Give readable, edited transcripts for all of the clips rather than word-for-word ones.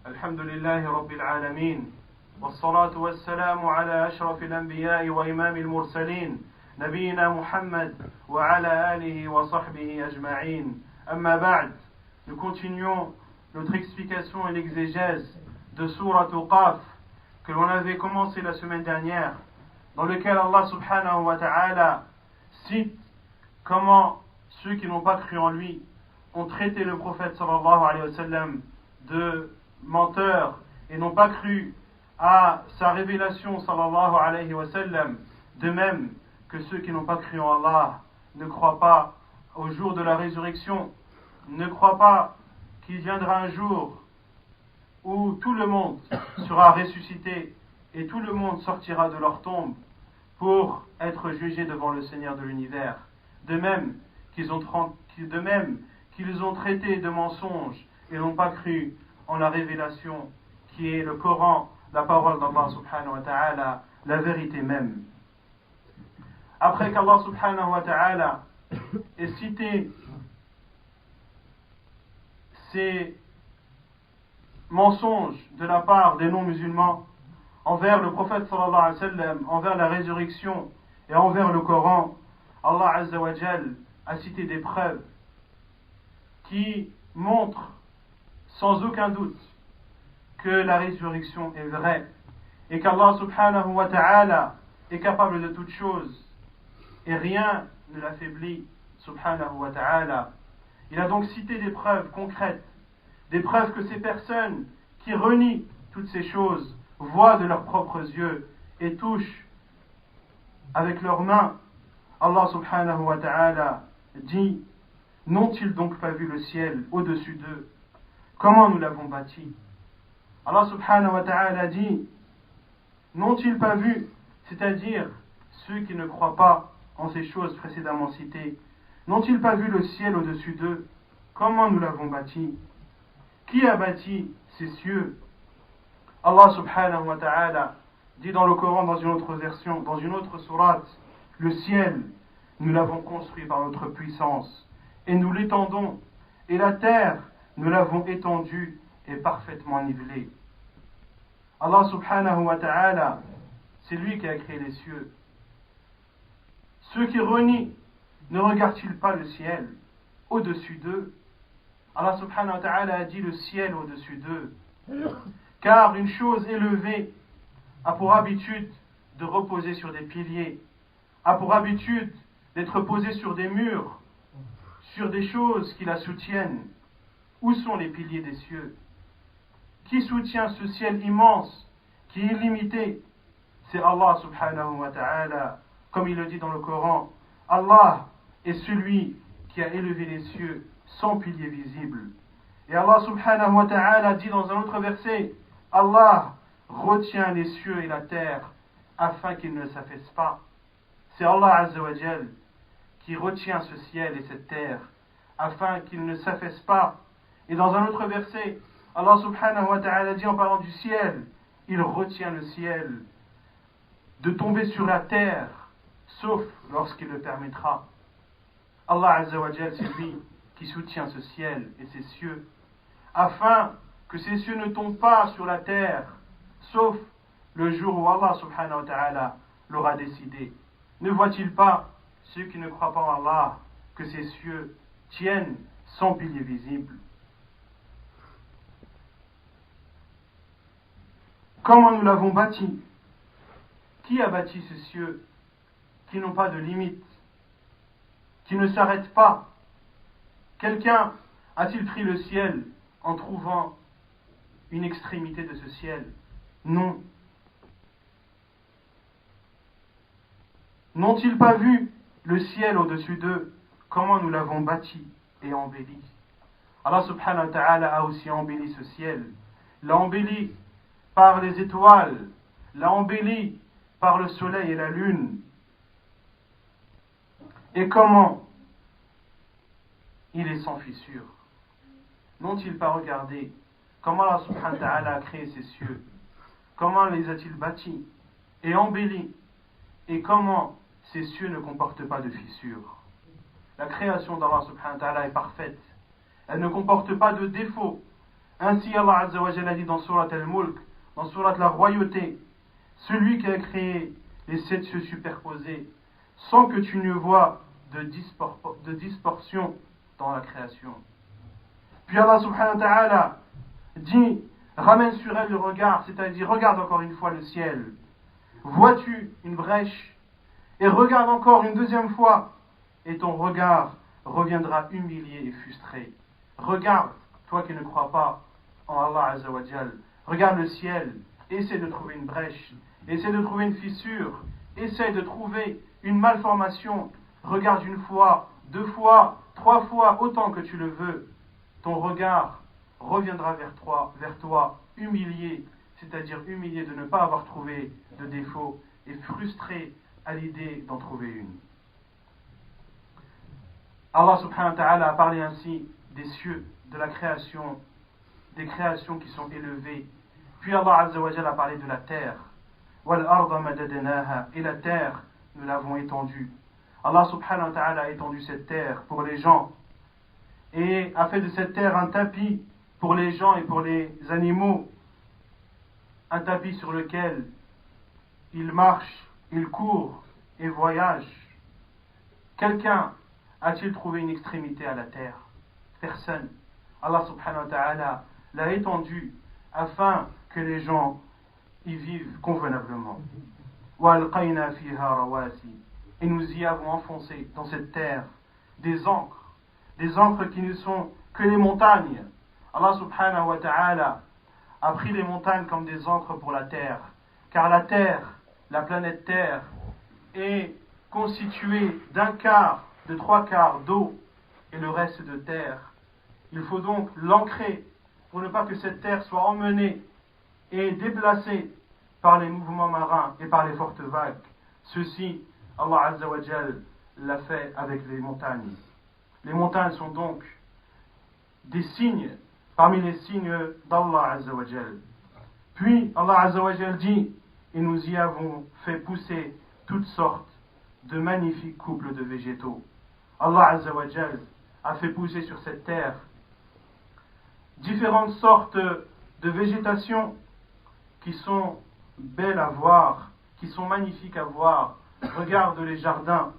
الحمد لله رب العالمين والصلاة والسلام على أشرف الأنبياء وإمام المرسلين نبينا محمد وعلى آله وصحبه أجمعين أما بعد. Nous continuons notre explication et l'exégèse de Sourate Qaf que l'on avait commencé la semaine dernière, dans lequel Allah subhanahu wa ta'ala cite comment ceux qui n'ont pas cru en lui ont traité le prophète sallallahu alayhi wa sallam de menteur et n'ont pas cru à sa révélation sallallahu alayhi wa sallam, de même que ceux qui n'ont pas cru en Allah ne croient pas au jour de la résurrection, ne croient pas qu'il viendra un jour où tout le monde sera ressuscité et tout le monde sortira de leur tombe pour être jugé devant le Seigneur de l'univers. De même qu'ils ont traité de mensonges et n'ont pas cru en la révélation qui est le Coran, la parole d'Allah subhanahu wa ta'ala, la vérité même. Après qu'Allah subhanahu wa ta'ala ait cité ces mensonges de la part des non-musulmans envers le prophète sallallahu alayhi wa sallam, envers la résurrection et envers le Coran, Allah azza wa jal a cité des preuves qui montrent sans aucun doute que la résurrection est vraie et qu'Allah subhanahu wa ta'ala est capable de toutes choses et rien ne l'affaiblit subhanahu wa ta'ala. Il a donc cité des preuves concrètes, des preuves que ces personnes qui renient toutes ces choses voient de leurs propres yeux et touchent avec leurs mains. Allah subhanahu wa ta'ala dit: n'ont-ils donc pas vu le ciel au-dessus d'eux? Comment nous l'avons bâti? Allah subhanahu wa ta'ala dit: n'ont-ils pas vu, c'est-à-dire ceux qui ne croient pas en ces choses précédemment citées, n'ont-ils pas vu le ciel au-dessus d'eux? Comment nous l'avons bâti? Qui a bâti ces cieux? Allah subhanahu wa ta'ala dit dans le Coran, dans une autre version, dans une autre sourate: le ciel, nous l'avons construit par notre puissance et nous l'étendons, et la terre, nous l'avons étendue et parfaitement nivelée. Allah subhanahu wa ta'ala, c'est lui qui a créé les cieux. Ceux qui renient, ne regardent-ils pas le ciel au-dessus d'eux? Allah subhanahu wa ta'ala a dit le ciel au-dessus d'eux. Car une chose élevée a pour habitude de reposer sur des piliers, a pour habitude d'être posée sur des murs, sur des choses qui la soutiennent. Où sont les piliers des cieux? Qui soutient ce ciel immense, qui est illimité? C'est Allah subhanahu wa ta'ala. Comme il le dit dans le Coran, Allah est celui qui a élevé les cieux sans piliers visibles. Et Allah subhanahu wa ta'ala dit dans un autre verset: Allah retient les cieux et la terre afin qu'ils ne s'affaissent pas. C'est Allah azza wa jal qui retient ce ciel et cette terre afin qu'ils ne s'affaissent pas. Et dans un autre verset, Allah subhanahu wa ta'ala dit en parlant du ciel: il retient le ciel de tomber sur la terre sauf lorsqu'il le permettra. Allah azza wa jal, c'est lui qui soutient ce ciel et ces cieux afin que ces cieux ne tombent pas sur la terre sauf le jour où Allah subhanahu wa ta'ala l'aura décidé. Ne voit-il pas, ceux qui ne croient pas en Allah, que ces cieux tiennent sans piliers visibles? Comment nous l'avons bâti? Qui a bâti ces cieux qui n'ont pas de limite, qui ne s'arrêtent pas? Quelqu'un a-t-il pris le ciel en trouvant une extrémité de ce ciel? Non. N'ont-ils pas vu le ciel au-dessus d'eux? Comment nous l'avons bâti et embelli? Allah subhanahu wa ta'ala a aussi embelli ce ciel, l'a embelli par les étoiles, l'a embelli par le soleil et la lune. Et comment il est sans fissure? N'ont-ils pas regardé comment Allah subhanahu wa ta'ala a créé ces cieux? Comment les a-t-il bâtis et embellis? Et comment ces cieux ne comportent pas de fissures? La création d'Allah subhanahu wa ta'ala est parfaite. Elle ne comporte pas de défaut. Ainsi Allah Azza wa Jalla dit dans Surat Al-Mulk, dans Surat la royauté, celui qui a créé les 7 cieux superposés, sans que tu ne vois de distorsion dans la création. Puis Allah subhanahu wa ta'ala dit, ramène sur elle le regard, c'est-à-dire regarde encore une fois le ciel. Vois-tu une brèche? Et regarde encore une deuxième fois, et ton regard reviendra humilié et frustré. Regarde, toi qui ne crois pas en Allah Azza wa Jal, regarde le ciel, essaie de trouver une brèche, essaie de trouver une fissure, essaie de trouver une malformation. Regarde une fois, 2 fois, 3 fois, autant que tu le veux. Ton regard reviendra vers toi, humilié, c'est-à-dire humilié de ne pas avoir trouvé de défaut et frustré à l'idée d'en trouver une. Allah subhanahu wa ta'ala a parlé ainsi des cieux, de la création, des créations qui sont élevées. Puis Allah azza wa jalla a parlé de la terre. Wal arda madadnaha, et la terre, nous l'avons étendue. Allah subhanahu wa ta'ala a étendu cette terre pour les gens et a fait de cette terre un tapis pour les gens et pour les animaux, un tapis sur lequel ils marchent, ils courent et voyagent. Quelqu'un a-t-il trouvé une extrémité à la terre? Personne. Allah subhanahu wa ta'ala l'a étendu afin que les gens y vivent convenablement. وَأَلْقَيْنَا فِيهَا رَوَاسِي, et nous y avons enfoncé dans cette terre des ancres qui ne sont que les montagnes. Allah subhanahu wa ta'ala a pris les montagnes comme des ancres pour la terre, car la terre, la planète Terre, est constituée d'un quart, de 3 quarts d'eau et le reste de terre. Il faut donc l'ancrer pour ne pas que cette terre soit emmenée et déplacée par les mouvements marins et par les fortes vagues. Ceci, Allah Azza wa Jal l'a fait avec les montagnes. Les montagnes sont donc des signes parmi les signes d'Allah Azza wa Jal. Puis Allah Azza wa Jal dit, et nous y avons fait pousser toutes sortes de magnifiques couples de végétaux. Allah Azza wa Jal a fait pousser sur cette terre différentes sortes de végétation qui sont belles à voir, qui sont magnifiques à voir. Regarde les jardins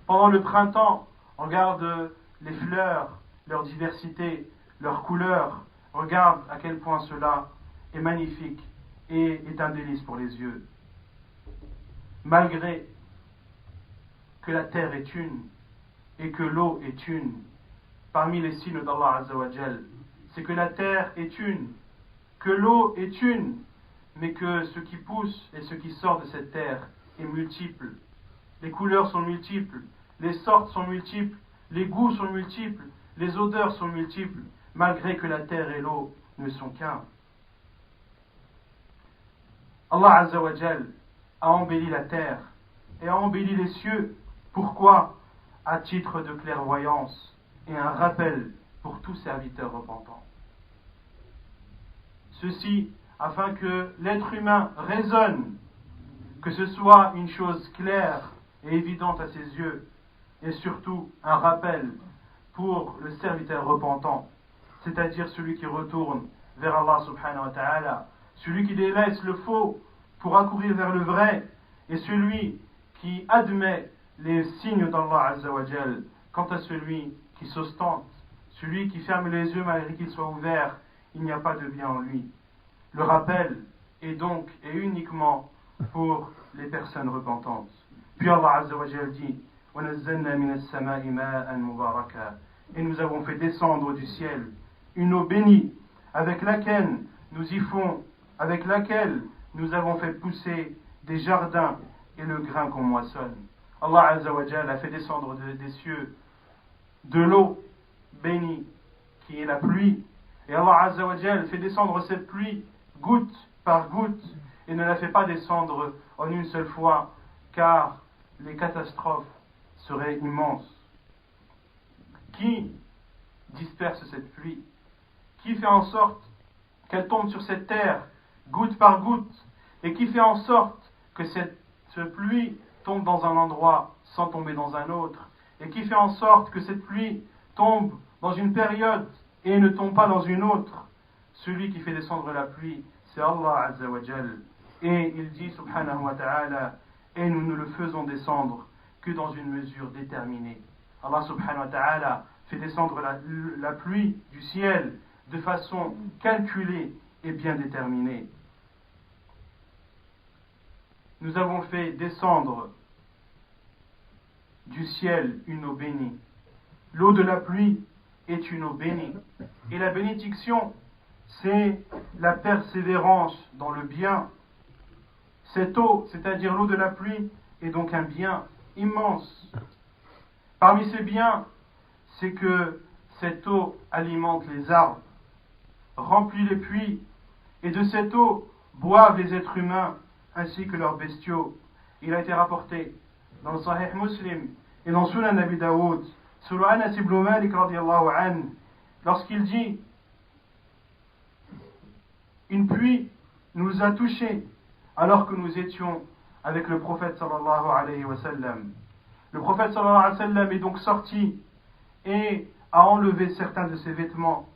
pendant le printemps, regarde les fleurs, leur diversité, leurs couleurs. Regarde à quel point cela est magnifique et est un délice pour les yeux. Malgré que la terre est une et que l'eau est une, parmi les signes d'Allah Azza wa Jal, c'est que la terre est une, que l'eau est une, mais que ce qui pousse et ce qui sort de cette terre est multiple. Les couleurs sont multiples, les sortes sont multiples, les goûts sont multiples, les odeurs sont multiples, malgré que la terre et l'eau ne sont qu'un. Allah Azza wa Jal a embelli la terre et a embelli les cieux. Pourquoi? À titre de clairvoyance et un rappel pour tout serviteur repentant. Ceci afin que l'être humain raisonne, que ce soit une chose claire et évidente à ses yeux, et surtout un rappel pour le serviteur repentant, c'est-à-dire celui qui retourne vers Allah subhanahu wa ta'ala, celui qui délaisse le faux pour accourir vers le vrai, et celui qui admet les signes d'Allah Azza wa Jal. Quant à celui qui s'ostente, celui qui ferme les yeux malgré qu'ils soient ouverts, il n'y a pas de bien en lui. Le rappel est donc et uniquement pour les personnes repentantes. Puis Allah Azza wa Jal dit, وَنَزَّلْنَا مِنَ السَّمَاءِ مَاءً مُبَارَكًا, et nous avons fait descendre du ciel une eau bénie avec laquelle nous avons fait pousser des jardins et le grain qu'on moissonne. Allah Azza wa Jal a fait descendre des cieux de l'eau bénie qui est la pluie, et Allah Azza wa Jal fait descendre cette pluie goutte par goutte et ne la fait pas descendre en une seule fois, car les catastrophes seraient immenses. Qui disperse cette pluie? Qui fait en sorte qu'elle tombe sur cette terre goutte par goutte, et qui fait en sorte que cette pluie tombe dans un endroit sans tomber dans un autre, et qui fait en sorte que cette pluie tombe dans une période et ne tombe pas dans une autre, celui qui fait descendre la pluie, c'est Allah Azza wa Jal. Et il dit subhanahu wa ta'ala, et nous ne le faisons descendre que dans une mesure déterminée. Allah subhanahu wa ta'ala fait descendre la pluie du ciel de façon calculée et bien déterminée. Nous avons fait descendre du ciel une eau bénie. L'eau de la pluie est une eau bénie. Et la bénédiction, c'est la persévérance dans le bien. Cette eau, c'est-à-dire l'eau de la pluie, est donc un bien immense. Parmi ces biens, c'est que cette eau alimente les arbres, remplit les puits, et de cette eau boivent les êtres humains ainsi que leurs bestiaux. Il a été rapporté dans le Sahih Muslim et dans Sunan Abi Daoud, selon Anas ibn Malik radiyallahu anhu, lorsqu'il dit: une pluie nous a touchés alors que nous étions avec le prophète sallallahu alayhi wa sallam. Le prophète sallallahu alayhi wa sallam est donc sorti et a enlevé certains de ses vêtements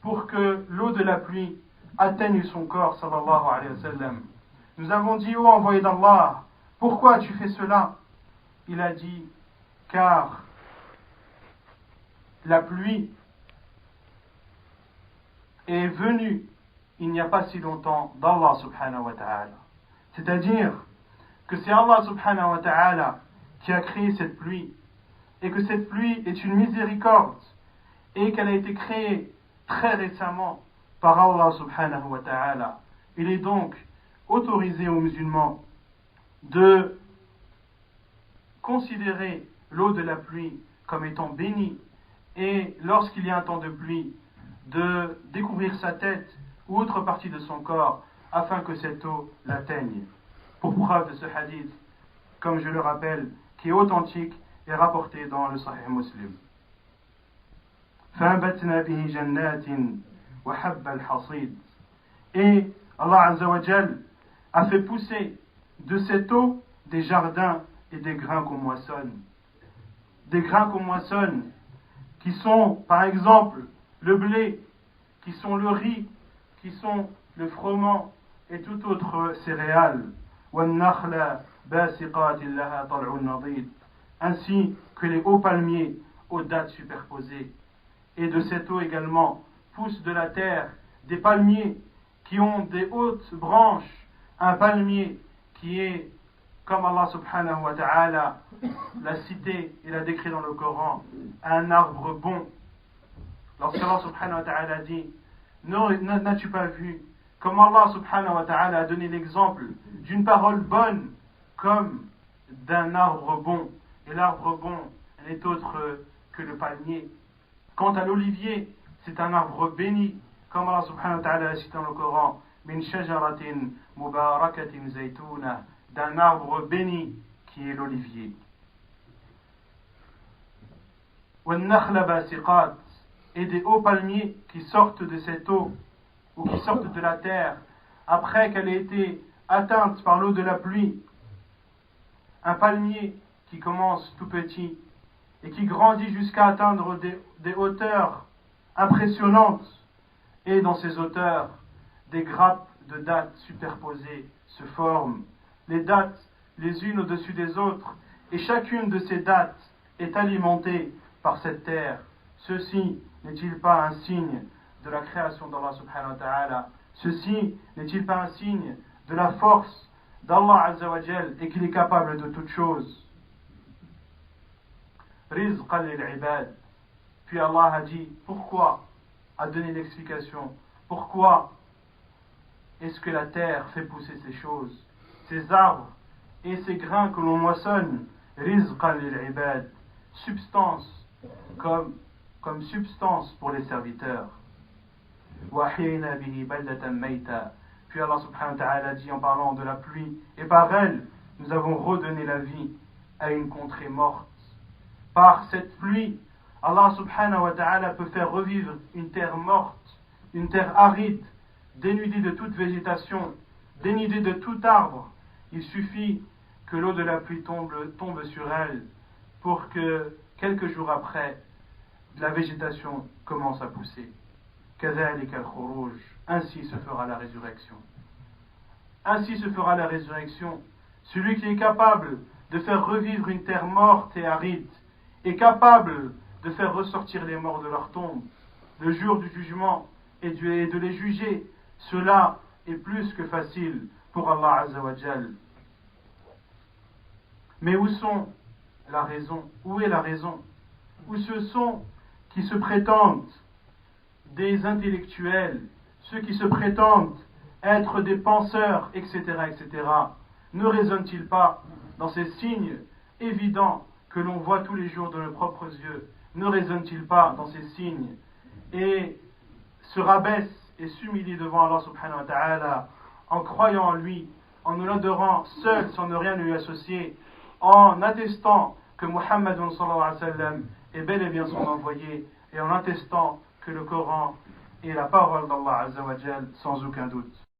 pour que l'eau de la pluie atteigne son corps sallallahu alayhi wa sallam. Nous avons dit: ô envoyé d'Allah, pourquoi tu fais cela? Il a dit: car la pluie est venue il n'y a pas si longtemps d'Allah subhanahu wa ta'ala. C'est-à-dire que c'est Allah subhanahu wa ta'ala qui a créé cette pluie, et que cette pluie est une miséricorde, et qu'elle a été créée très récemment par Allah subhanahu wa ta'ala. Il est donc autorisé aux musulmans de considérer l'eau de la pluie comme étant bénie, et lorsqu'il y a un temps de pluie, de découvrir sa tête ou autre partie de son corps afin que cette eau l'atteigne. Pour preuve de ce hadith, comme je le rappelle, qui est authentique et rapporté dans le Sahih Muslim. فَأَنبَتْنَا بِهِ جَنَّاتٍ وَحَبَّ الْحَصِيدِ. Et Allah Azza wa Jal a fait pousser de cette eau des jardins et des grains qu'on moissonne. Des grains qu'on moissonne, qui sont par exemple le blé, qui sont le riz, qui sont le froment et toute autre céréale. Ainsi que les hauts palmiers aux dattes superposées. Et de cette eau également poussent de la terre des palmiers qui ont des hautes branches. Un palmier qui est, comme Allah subhanahu wa ta'ala l'a cité et l'a décrit dans le Coran, un arbre bon. Lorsqu'Allah subhanahu wa ta'ala dit: n'as-tu pas vu comment Allah subhanahu wa ta'ala a donné l'exemple d'une parole bonne comme d'un arbre bon, et l'arbre bon n'est autre que le palmier. Quant à l'olivier, c'est un arbre béni, comme Allah subhanahu wa ta'ala a cité dans le Coran: min shajaratin mubarakatin zaytuna, d'un arbre béni qui est l'olivier. وَالنَّخْلَ بَاسِقَاتٍ, et des hauts palmiers qui sortent de cette eau, ou qui sortent de la terre, après qu'elle ait été atteinte par l'eau de la pluie. Un palmier qui commence tout petit, et qui grandit jusqu'à atteindre des hauteurs impressionnantes, et dans ces hauteurs, des grappes de dattes superposées se forment, les dattes les unes au-dessus des autres, et chacune de ces dattes est alimentée par cette terre. Ceci n'est-il pas un signe de la création d'Allah subhanahu wa ta'ala? Ceci n'est-il pas un signe de la force d'Allah azza wa jal, et qu'il est capable de toutes choses? Rizqan lil ibad. Puis Allah a dit: pourquoi? A donné l'explication. Pourquoi est-ce que la terre fait pousser ces choses, ces arbres et ces grains que l'on moissonne? Rizqan lil ibad, substance, comme substance pour les serviteurs. وَأَحْيَيْنَا بِهِ بَلْدَةً مَيْتًا. Puis Allah subhanahu wa ta'ala dit en parlant de la pluie: et par elle, nous avons redonné la vie à une contrée morte. Par cette pluie, Allah subhanahu wa ta'ala peut faire revivre une terre morte, une terre aride, dénudée de toute végétation, dénudée de tout arbre. Il suffit que l'eau de la pluie tombe sur elle pour que quelques jours après, la végétation commence à pousser. كذلك الخروج. Ainsi se fera la résurrection. Ainsi se fera la résurrection. Celui qui est capable de faire revivre une terre morte et aride, est capable de faire ressortir les morts de leur tombe, le jour du jugement, et de les juger, cela est plus que facile pour Allah Azza wa Jal. Mais où sont la raison? Où est la raison? Où ce sont qui se prétendent des intellectuels, ceux qui se prétendent être des penseurs, etc., etc., ne raisonnent-ils pas dans ces signes évidents que l'on voit tous les jours de nos propres yeux? Ne raisonnent-ils pas dans ces signes et se rabaissent et s'humilient devant Allah subhanahu wa ta'ala en croyant en lui, en nous l'adorant seul sans ne rien lui associer, en attestant que Muhammad sallallahu alayhi wa sallam est bel et bien son envoyé, et en attestant que le Coran est la parole d'Allah Azza wa Jal sans aucun doute.